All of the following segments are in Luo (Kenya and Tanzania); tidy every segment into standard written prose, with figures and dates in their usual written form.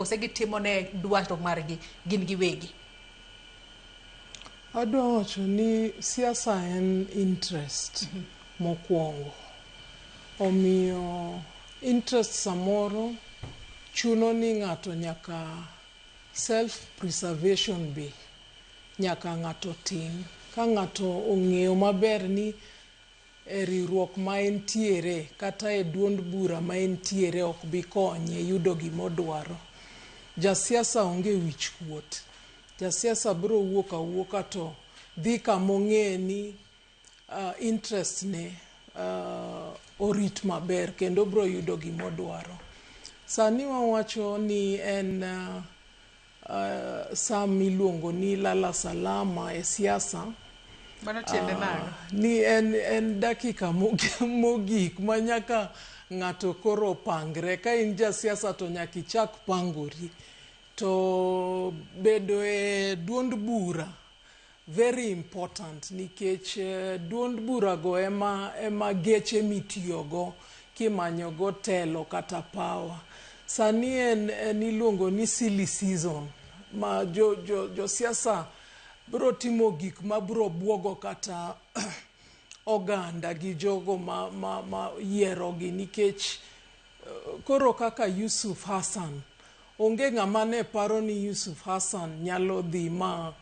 osegitimone dwaro margi gin giwegi. Adwa wacho ni siasa en interest mokwongo. Omiyo interest samoro chuno ni ng'ato nyaka self-preservation be nyaka ng'ato tim. Ka ng'ato ong'eyo maber ni e riwruok ma entiere kata e duond bura ma entiere ok bi konye yudo gimodwaro. Jasiasa onge wich kuot. Jasiasa biro wuok awuoka to dhi kamong'e ni interest ne orit maber kendo biro yudo gimodwaro. Sani wawacho ni en saa miluongo ni lala salama e siasa. Mano tiende nang'o? Ni en dakika mogik ma nyaka ng'ato koro pangre. Ka in jasiasa to nyaka ichak pangori. To bedo e duond bura very important nikech duond bura go ema geche mitiyogo kimanyogo telo kata power. Sani en iluongo ni silly season ma josiasa biro timo gik ma biro buogo kata oganda gi jogo ma yierogi nikech koro kaka Yusuf Hassan onge ng'ama ne paro ni Yusuf Hassan nyalo dhi ma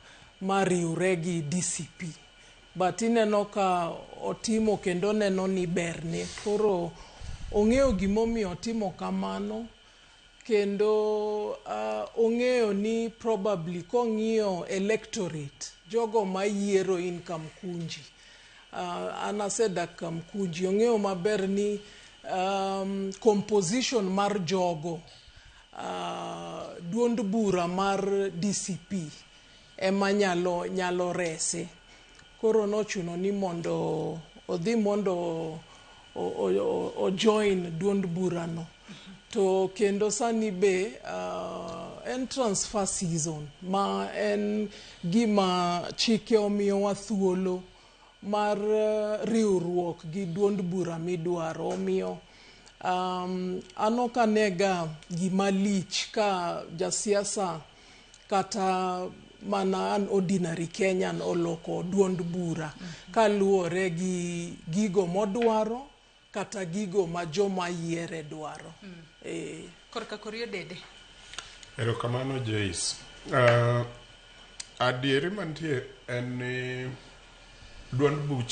riwre gi DCP. But ineno ka otimo kendo neno ni berne. Koro ong'eyo gimomiyo otimo kamano. Kendo ong'eyo ni probably kong'iyo electorate jogo mayiero in Kamkunji. An asedak Kamkunji. Ong'eyo maber ni composition mar jogo duond bura mar DCP ema nyalo rese. Koro nochuno ni mondo odhi mondo o join duond burano. To kendo sani be en transfer season ma en gima chike omiyowa thuolo mar riwruok gi duond bura midwaro. Omiyo ano kanega gima lich ka jasiasa kata mana an ordinary Kenyan oloko duond bura kaluwore gi gigo modwaro kata gigo ma joma yiere dwaro. Korka korio dede. Erokamano Joyce. Adieri mantie en ni duond buch